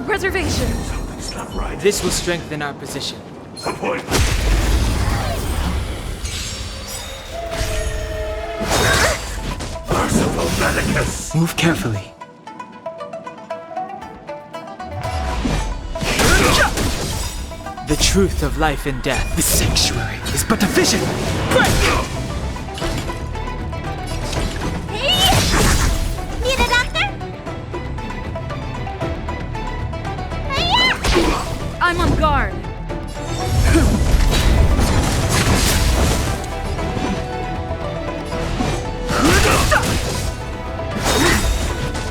preservation. Something's not right. This will strengthen our position. Appointment. Merciful Medicus. Move carefully. The truth of life and death. The sanctuary is but a vision. Break! Need a doctor? I'm on guard.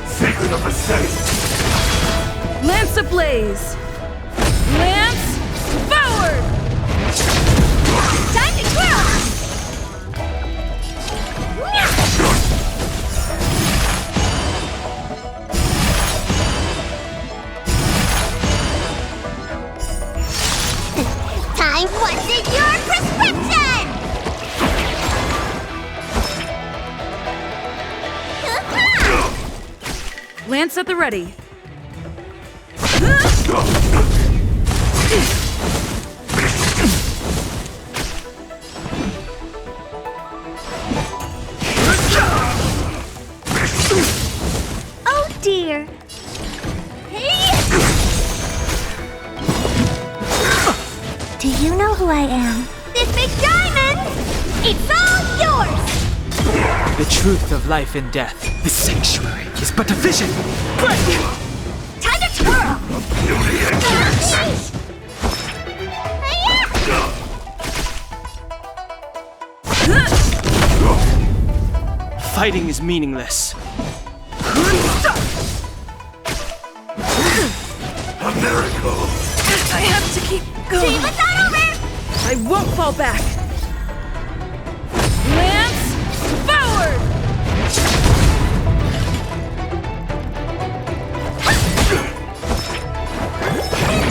Sacred of the saint. Lance ablaze. Lance forward! Time to twirl! Time, what's in your prescription? Lance at the ready. Oh dear. Do you know who I am? This big diamond! It's all yours! The truth of life and death. The sanctuary is but a vision. Break! Time to twirl! Fighting is meaningless. A miracle. I have to keep going. Team, it's not over! I won't fall back. Lance forward!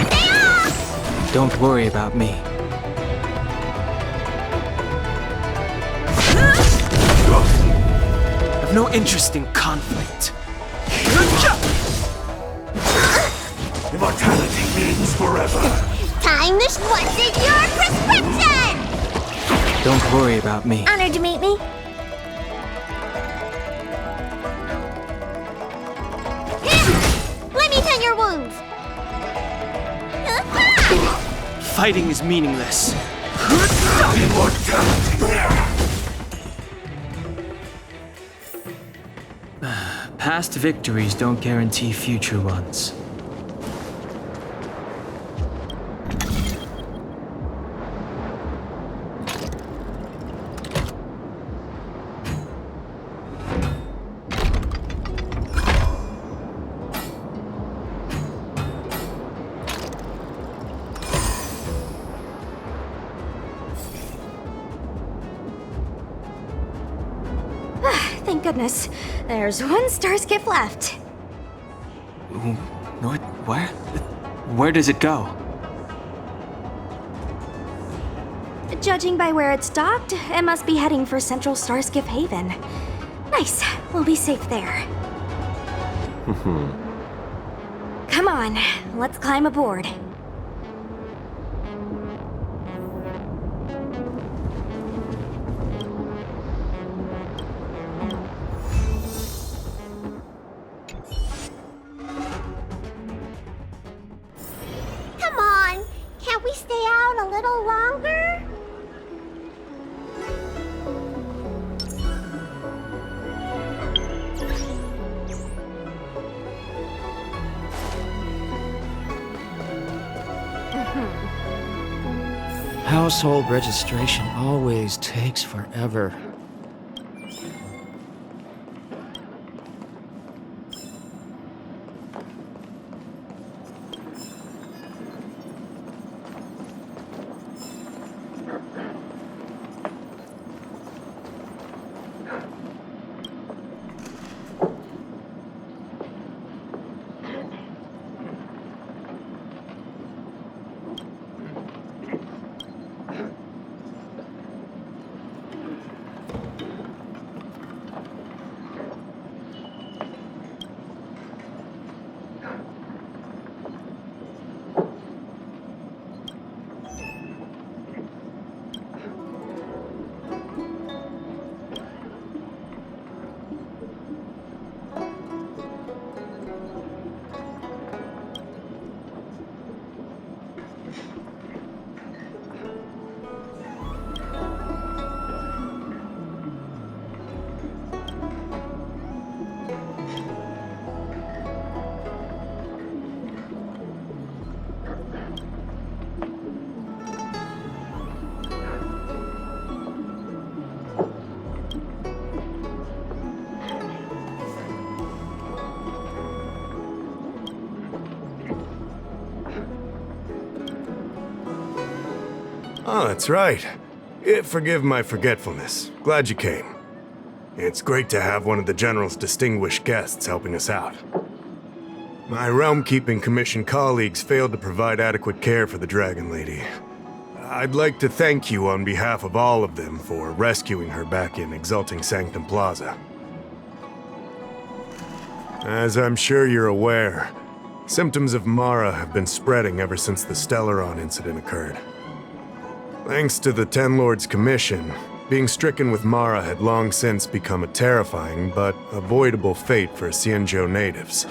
Stay off! Don't worry about me. I've no interest in conflict. Immortality means forever. Time to what's in your prescription! Don't worry about me. Honored to meet me. Let me tend your wounds. Fighting is meaningless. Immortality. Past victories don't guarantee future ones. Thank goodness. There's one star skip left. What? Where? Where does it go? Judging by where it's docked, it must be heading for Central Starskiff Haven. Nice. We'll be safe there. Come on, let's climb aboard. Come on, can't we stay out a little longer? Household registration always takes forever. Oh, that's right. Forgive my forgetfulness. Glad you came. It's great to have one of the General's distinguished guests helping us out. My Realm-Keeping Commission colleagues failed to provide adequate care for the Dragon Lady. I'd like to thank you on behalf of all of them for rescuing her back in Exalting Sanctum Plaza. As I'm sure you're aware, symptoms of Mara have been spreading ever since the Stellaron incident occurred. Thanks to the Ten Lords' Commission, being stricken with Mara had long since become a terrifying but avoidable fate for Xianzhou natives.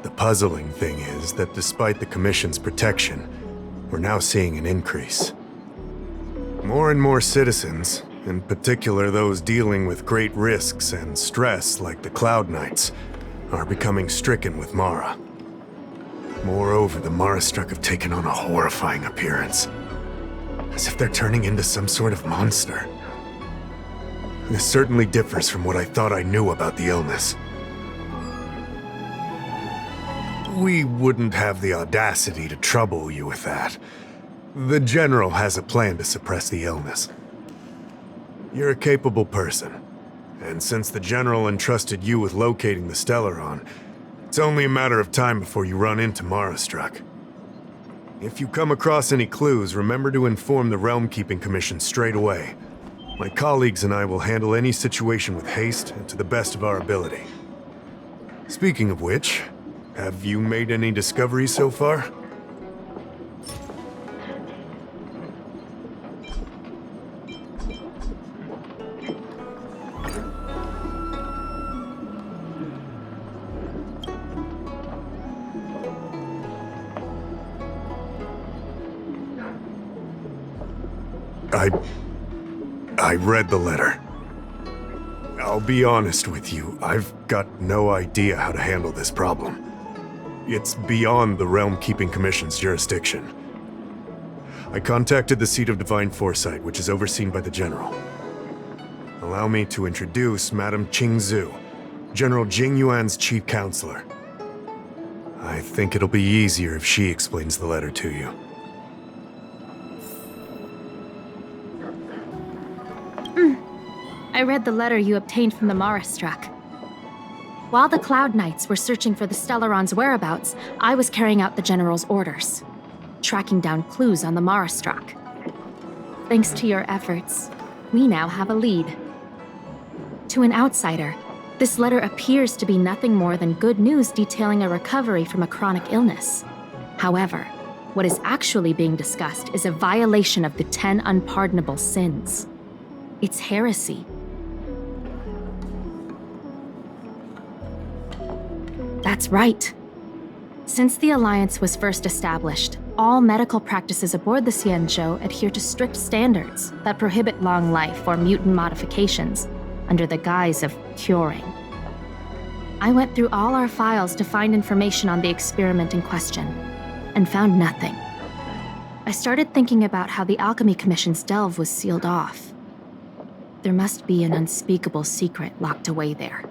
The puzzling thing is that despite the Commission's protection, we're now seeing an increase. More and more citizens, in particular those dealing with great risks and stress like the Cloud Knights, are becoming stricken with Mara. Moreover, the Mara-struck have taken on a horrifying appearance, as if they're turning into some sort of monster. This certainly differs from what I thought I knew about the illness. We wouldn't have the audacity to trouble you with that. The General has a plan to suppress the illness. You're a capable person, and since the General entrusted you with locating the Stellaron, it's only a matter of time before you run into Mara-struck. If you come across any clues, remember to inform the Realm-Keeping Commission straight away. My colleagues and I will handle any situation with haste and to the best of our ability. Speaking of which, have you made any discoveries so far? I read the letter. I'll be honest with you, I've got no idea how to handle this problem. It's beyond the Realm-Keeping Commission's jurisdiction. I contacted the Seat of Divine Foresight, which is overseen by the General. Allow me to introduce Madame Qingzhu, General Jing Yuan's chief counselor. I think it'll be easier if she explains the letter to you. I read the letter you obtained from the Mara-struck. While the Cloud Knights were searching for the Stellaron's whereabouts, I was carrying out the General's orders, tracking down clues on the Mara-struck. Thanks to your efforts, we now have a lead. To an outsider, this letter appears to be nothing more than good news detailing a recovery from a chronic illness. However, what is actually being discussed is a violation of the 10 unpardonable sins. It's heresy. That's right. Since the Alliance was first established, all medical practices aboard the Xianzhou adhere to strict standards that prohibit long life or mutant modifications under the guise of curing. I went through all our files to find information on the experiment in question, and found nothing. I started thinking about how the Alchemy Commission's delve was sealed off. There must be an unspeakable secret locked away there.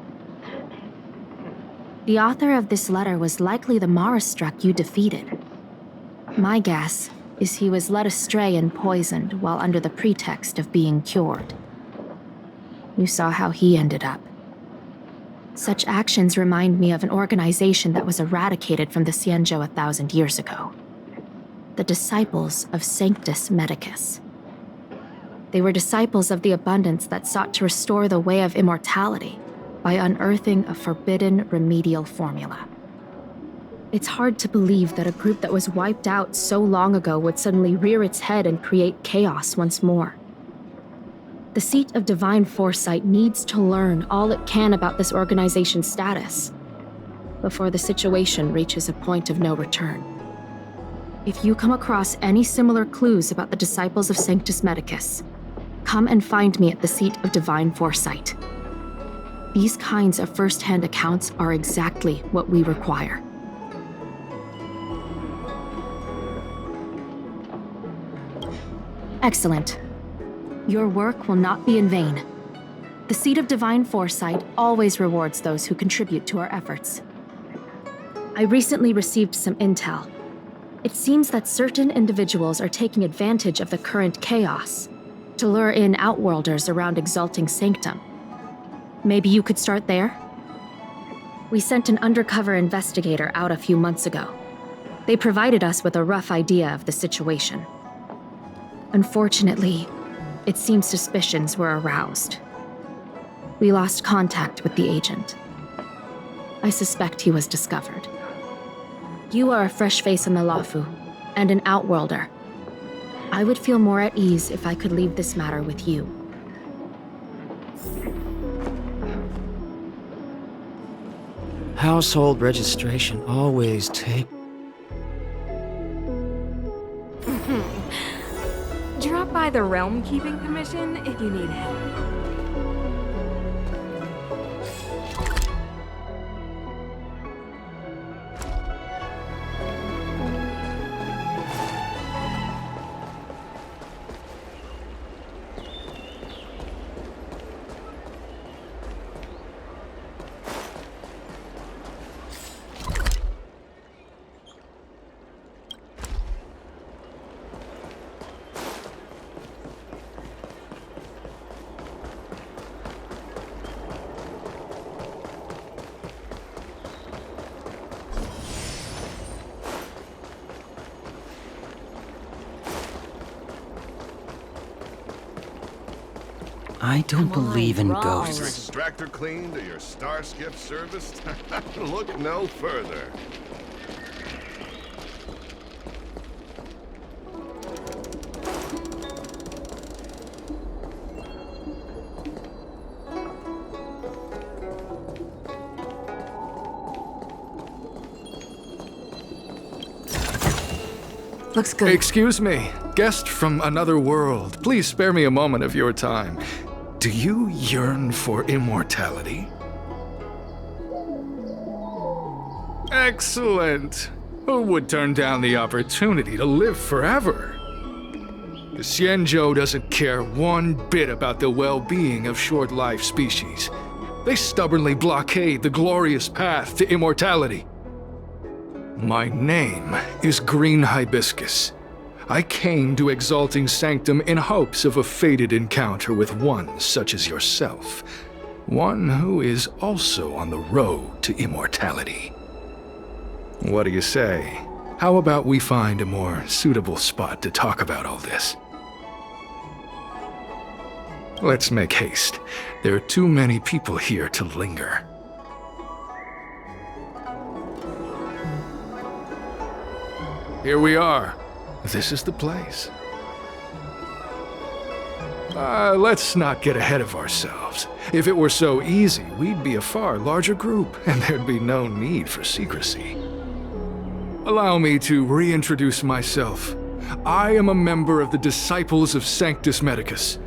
The author of this letter was likely the Mara-struck you defeated. My guess is he was led astray and poisoned while under the pretext of being cured. You saw how he ended up. Such actions remind me of an organization that was eradicated from the Xianzhou 1,000 years ago. The Disciples of Sanctus Medicus. They were disciples of the Abundance that sought to restore the way of immortality by unearthing a forbidden remedial formula. It's hard to believe that a group that was wiped out so long ago would suddenly rear its head and create chaos once more. The Seat of Divine Foresight needs to learn all it can about this organization's status before the situation reaches a point of no return. If you come across any similar clues about the Disciples of Sanctus Medicus, come and find me at the Seat of Divine Foresight. These kinds of first-hand accounts are exactly what we require. Excellent. Your work will not be in vain. The Seat of Divine Foresight always rewards those who contribute to our efforts. I recently received some intel. It seems that certain individuals are taking advantage of the current chaos to lure in Outworlders around Exalting Sanctum. Maybe you could start there? We sent an undercover investigator out a few months ago. They provided us with a rough idea of the situation. Unfortunately, it seems suspicions were aroused. We lost contact with the agent. I suspect he was discovered. You are a fresh face in the Lafu, and an Outworlder. I would feel more at ease if I could leave this matter with you. Household registration always take... Drop by the Realm Keeping Commission if you need help. I don't believe in Is your ghosts. extractor cleaned or your star skiff serviced? Look no further. Looks good. Excuse me, guest from another world. Please spare me a moment of your time. Do you yearn for immortality? Excellent. Who would turn down the opportunity to live forever? The Xianzhou doesn't care one bit about the well-being of short-life species. They stubbornly blockade the glorious path to immortality. My name is Green Hibiscus. I came to Exalting Sanctum in hopes of a fated encounter with one such as yourself. One who is also on the road to immortality. What do you say? How about we find a more suitable spot to talk about all this? Let's make haste. There are too many people here to linger. Here we are. This is the place. Let's not get ahead of ourselves. If it were so easy, we'd be a far larger group, and there'd be no need for secrecy. Allow me to reintroduce myself. I am a member of the Disciples of Sanctus Medicus.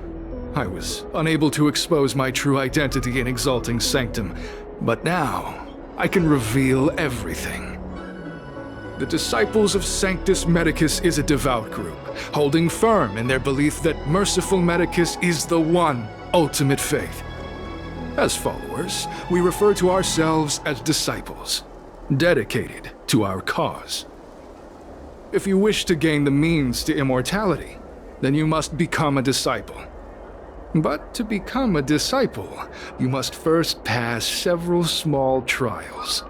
I was unable to expose my true identity in Exalting Sanctum, but now I can reveal everything. The Disciples of Sanctus Medicus is a devout group, holding firm in their belief that Merciful Medicus is the one ultimate faith. As followers, we refer to ourselves as disciples, dedicated to our cause. If you wish to gain the means to immortality, then you must become a disciple. But to become a disciple, you must first pass several small trials.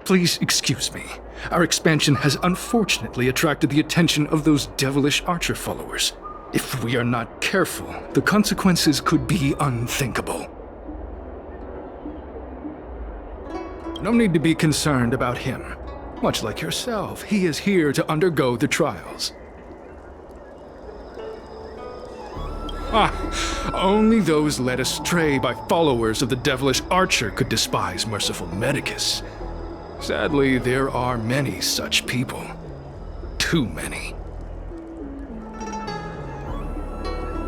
Please excuse me. Our expansion has unfortunately attracted the attention of those devilish archer followers. If we are not careful, the consequences could be unthinkable. No need to be concerned about him. Much like yourself, he is here to undergo the trials. Only those led astray by followers of the devilish archer could despise Merciful Medicus. Sadly, there are many such people. Too many.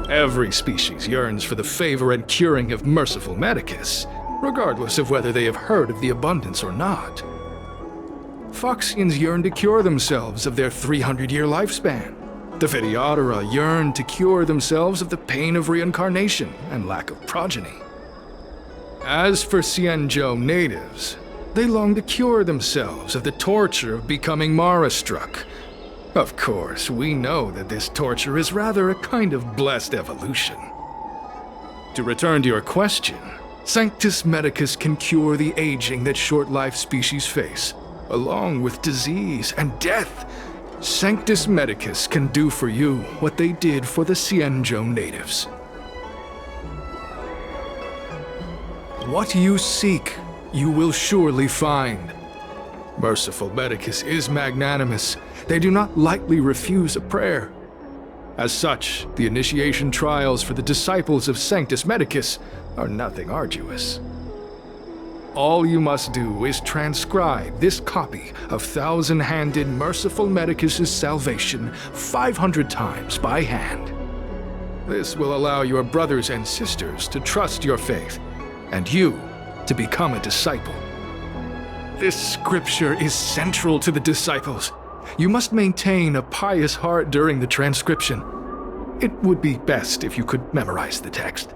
Every species yearns for the favor and curing of Merciful Medicus, regardless of whether they have heard of the abundance or not. Foxians yearn to cure themselves of their 300-year lifespan. The Videodora yearn to cure themselves of the pain of reincarnation and lack of progeny. As for Xianzhou natives, They long to cure themselves of the torture of becoming Mara-struck. Of course, we know that this torture is rather a kind of blessed evolution. To return to your question, Sanctus Medicus can cure the aging that short-lived species face, along with disease and death. Sanctus Medicus can do for you what they did for the Cienjo natives. What you seek, you will surely find. Merciful Medicus is magnanimous. They do not lightly refuse a prayer. As such, the initiation trials for the disciples of Sanctus Medicus are nothing arduous. All you must do is transcribe this copy of Thousand-Handed Merciful Medicus's Salvation 500 times by hand. This will allow your brothers and sisters to trust your faith, and you to become a disciple. This scripture is central to the disciples. You must maintain a pious heart during the transcription. It would be best if you could memorize the text.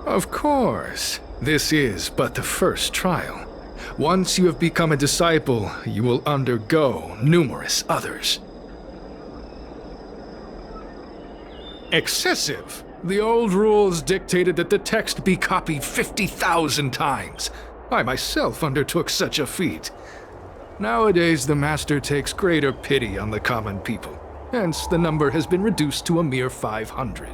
Of course, this is but the first trial. Once you have become a disciple, you will undergo numerous others. Excessive! The old rules dictated that the text be copied 50,000 times. I myself undertook such a feat. Nowadays, the Master takes greater pity on the common people. Hence, the number has been reduced to a mere 500.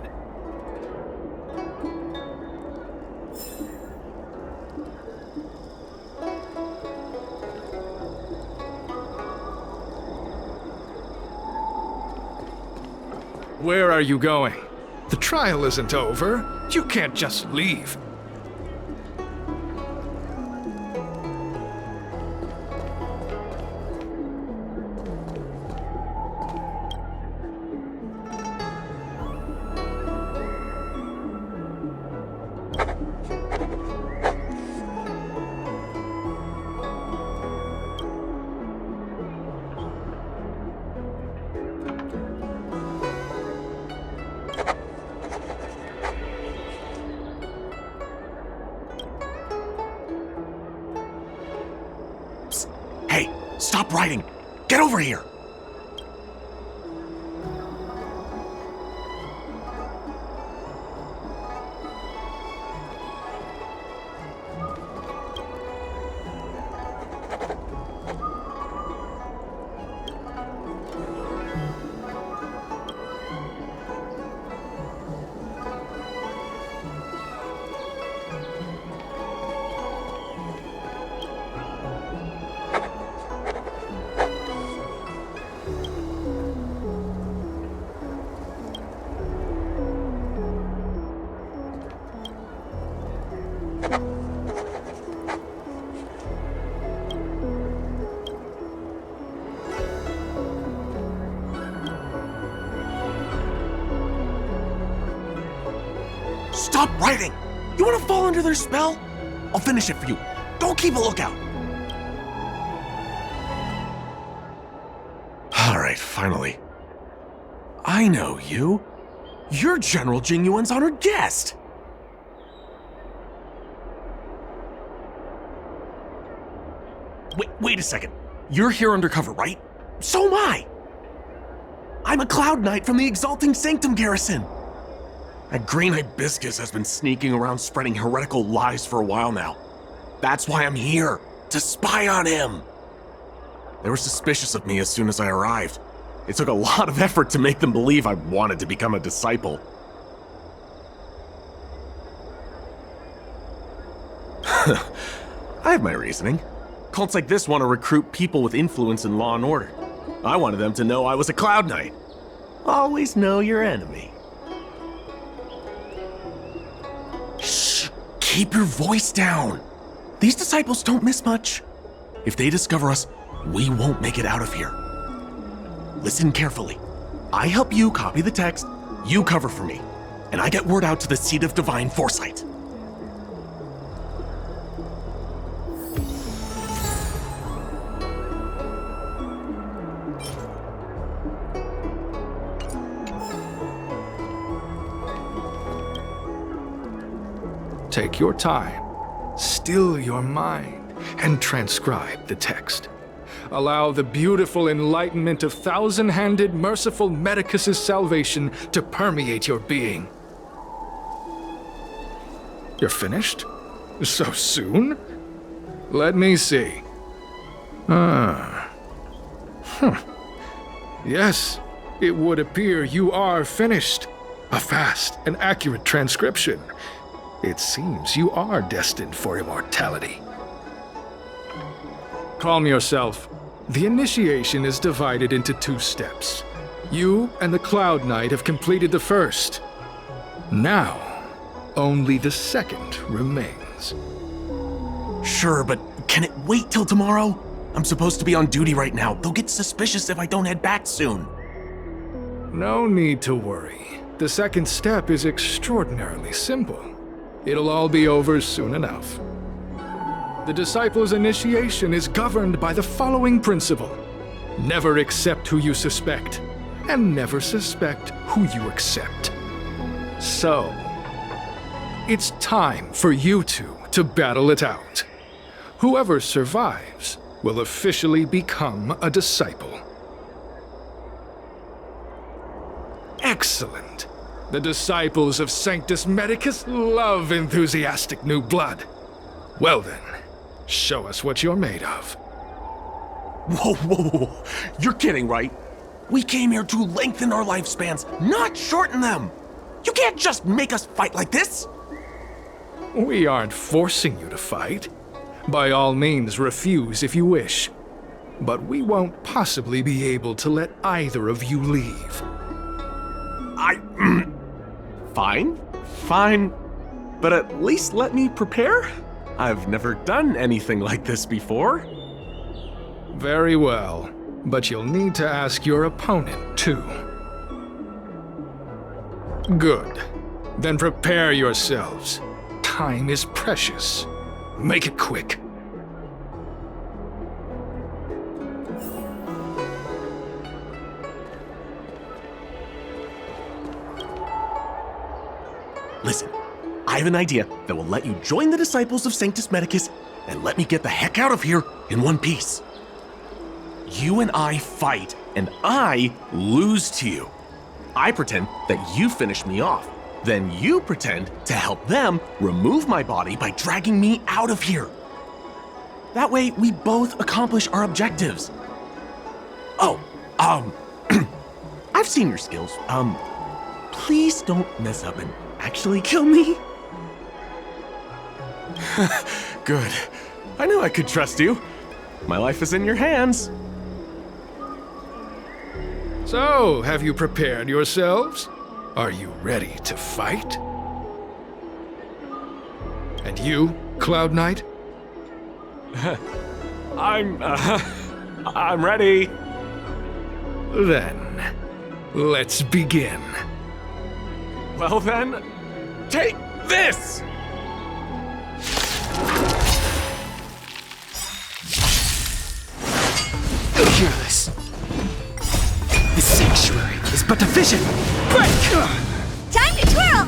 Where are you going? The trial isn't over. You can't just leave. Hey, stop writing! Get over here! Stop writing! You want to fall under their spell? I'll finish it for you. Don't keep a lookout. Alright, finally. I know you. You're General Jingyuan's honored guest. Wait a second. You're here undercover, right? So am I. I'm a Cloud Knight from the Exalting Sanctum Garrison. That green hibiscus has been sneaking around spreading heretical lies for a while now. That's why I'm here, to spy on him. They were suspicious of me as soon as I arrived. It took a lot of effort to make them believe I wanted to become a disciple. I have my reasoning. Cults like this want to recruit people with influence in law and order. I wanted them to know I was a Cloud Knight. Always know your enemy. Shh! Keep your voice down! These disciples don't miss much. If they discover us, we won't make it out of here. Listen carefully. I help you copy the text, you cover for me, and I get word out to the Seat of Divine Foresight. Take your time. Still your mind. and transcribe the text. Allow the beautiful enlightenment of thousand-handed, merciful Medicus's salvation to permeate your being. You're finished? So soon? Let me see. Yes, it would appear you are finished. A fast and accurate transcription. It seems you are destined for immortality. Calm yourself. The initiation is divided into 2 steps. You and the Cloud Knight have completed the first. Now, only the second remains. Sure, but can it wait till tomorrow? I'm supposed to be on duty right now. They'll get suspicious if I don't head back soon. No need to worry. The second step is extraordinarily simple. It'll all be over soon enough. The disciple's initiation is governed by the following principle. Never accept who you suspect, and never suspect who you accept. So, it's time for you two to battle it out. Whoever survives will officially become a disciple. Excellent. The disciples of Sanctus Medicus love enthusiastic new blood. Well then, show us what you're made of. Whoa. You're kidding, right? We came here to lengthen our lifespans, not shorten them. You can't just make us fight like this. We aren't forcing you to fight. By all means, refuse if you wish. But we won't possibly be able to let either of you leave. Fine. But at least let me prepare. I've never done anything like this before. Very well, but you'll need to ask your opponent, too. Good. Then prepare yourselves. Time is precious. Make it quick. Listen, I have an idea that will let you join the disciples of Sanctus Medicus and let me get the heck out of here in one piece. You and I fight, and I lose to you. I pretend that you finish me off. Then you pretend to help them remove my body by dragging me out of here. That way, we both accomplish our objectives. Oh, I've seen your skills. Please don't mess up and actually kill me. Good. I knew I could trust you. My life is in your hands. So, have you prepared yourselves? Are you ready to fight? And you, Cloud Knight? I'm ready. Then, let's begin. Well then, take this! Fearless. The sanctuary is but a vision. Break! Time to twirl!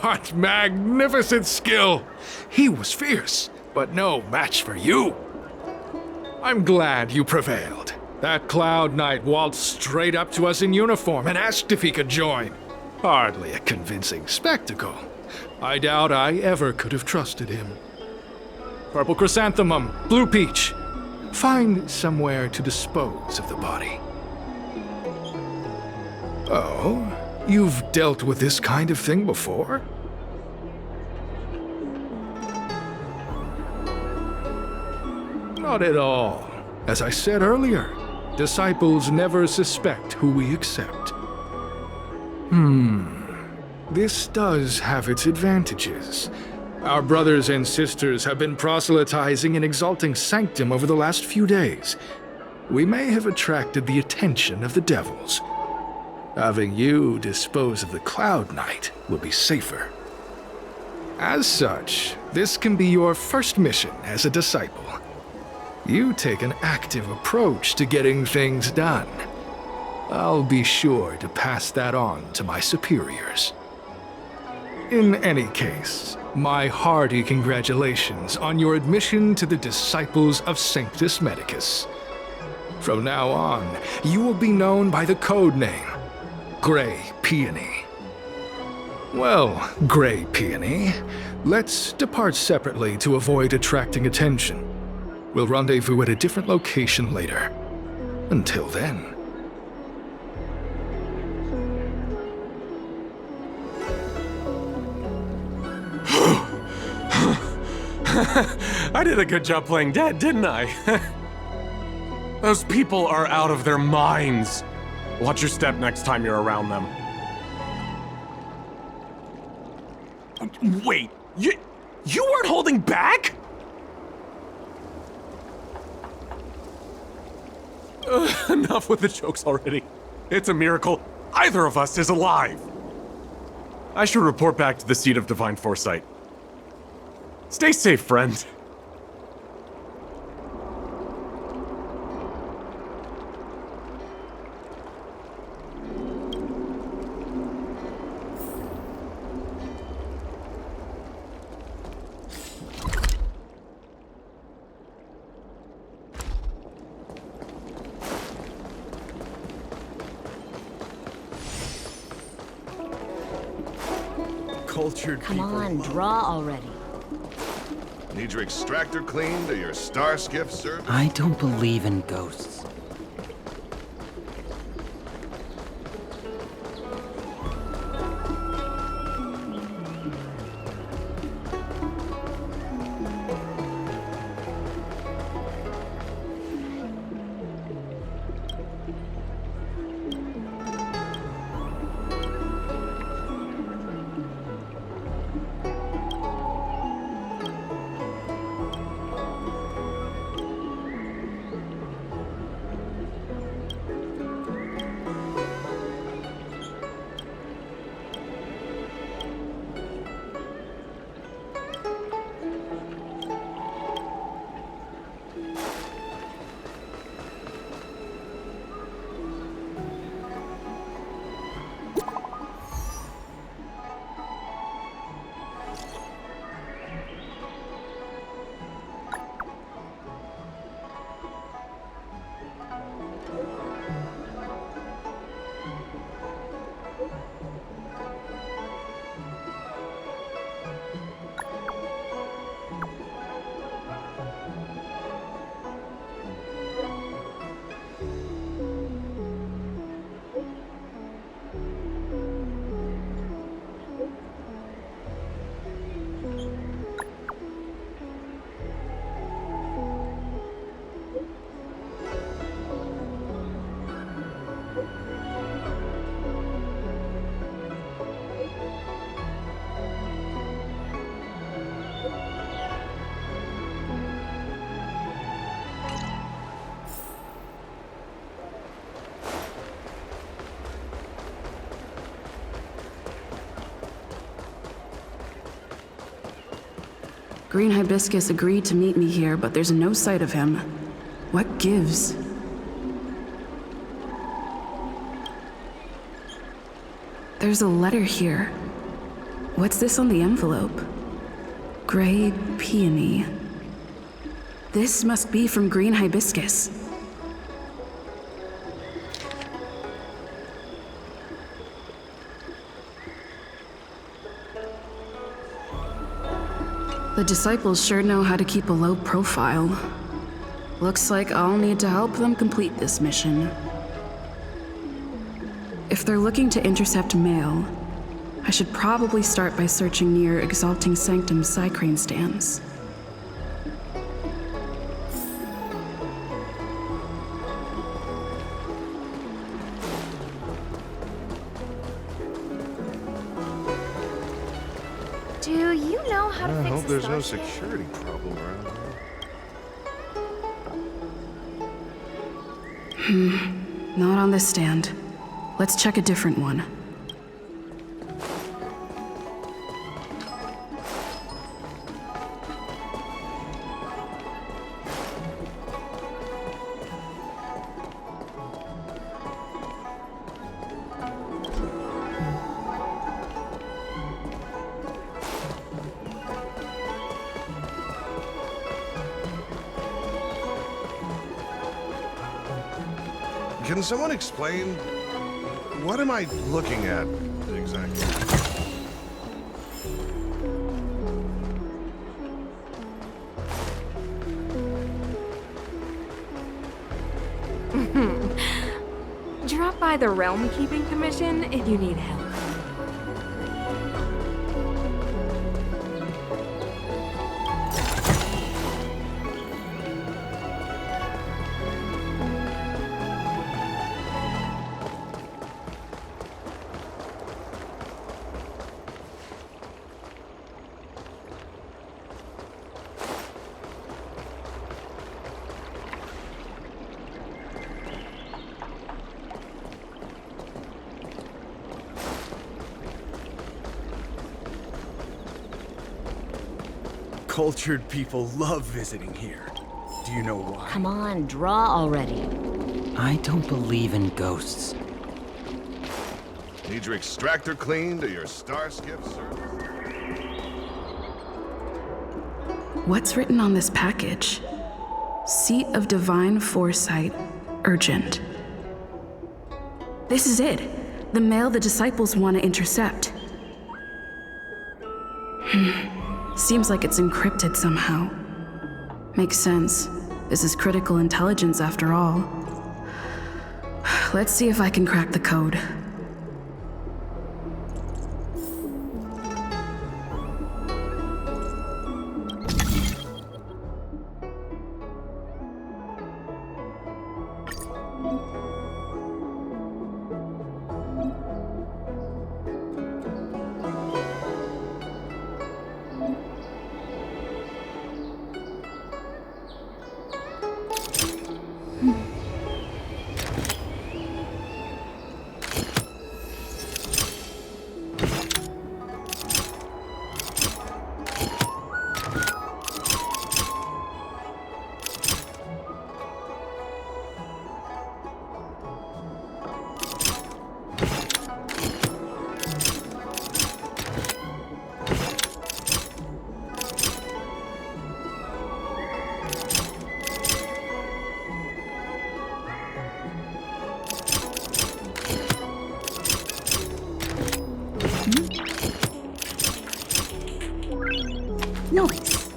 What magnificent skill! He was fierce, but no match for you. I'm glad you prevailed. That Cloud Knight waltzed straight up to us in uniform and asked if he could join. Hardly a convincing spectacle. I doubt I ever could have trusted him. Purple chrysanthemum, blue peach. Find somewhere to dispose of the body. Oh, you've dealt with this kind of thing before? Not at all. As I said earlier, disciples never suspect who we accept. This does have its advantages. Our brothers and sisters have been proselytizing and exalting Sanctum over the last few days. We may have attracted the attention of the devils. Having you dispose of the Cloud Knight will be safer. As such, this can be your first mission as a disciple. You take an active approach to getting things done. I'll be sure to pass that on to my superiors. In any case, my hearty congratulations on your admission to the Disciples of Sanctus Medicus. From now on, you will be known by the code name, Grey Peony. Well, Grey Peony, let's depart separately to avoid attracting attention. We'll rendezvous at a different location later. Until then. I did a good job playing dead, didn't I? Those people are out of their minds. Watch your step next time you're around them. Wait, you weren't holding back? Enough with the jokes already. It's a miracle either of us is alive. I should report back to the seat of divine foresight. Stay safe, friend. Cultured Come people. on, draw already. Need your extractor cleaned or your star skiff service? I don't believe in ghosts. Green Hibiscus agreed to meet me here, but there's no sight of him. What gives? There's a letter here. What's this on the envelope? Grey Peony. This must be from Green Hibiscus. The disciples sure know how to keep a low profile. Looks like I'll need to help them complete this mission. If they're looking to intercept mail, I should probably start by searching near Exalting Sanctum's Psycrane stands. Do you know how to I fix hope a there's no starship? security problem around here. Not on this stand. Let's check a different one. Can someone explain? What am I looking at exactly? Drop by the Realm Keeping Commission if you need help. Cultured people love visiting here. Do you know why? Come on, draw already. I don't believe in ghosts. Need your extractor cleaned or your star skip service? What's written on this package? Seat of Divine Foresight, urgent. This is it. The mail the disciples want to intercept. Seems like it's encrypted somehow. Makes sense. This is critical intelligence after all. Let's see if I can crack the code. Noise.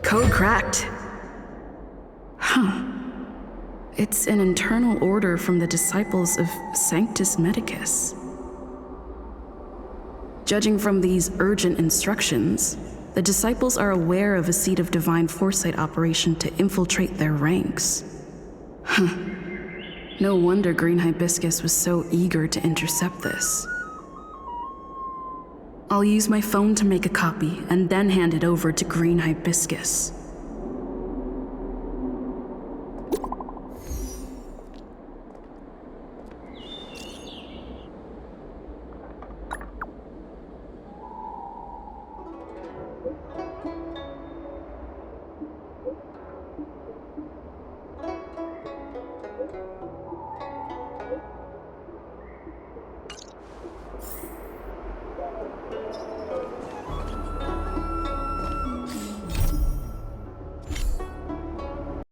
Code cracked. Huh. It's an internal order from the disciples of Sanctus Medicus. Judging from these urgent instructions, the disciples are aware of a Seat of Divine Foresight operation to infiltrate their ranks. Huh. No wonder Green Hibiscus was so eager to intercept this. I'll use my phone to make a copy and then hand it over to Green Hibiscus.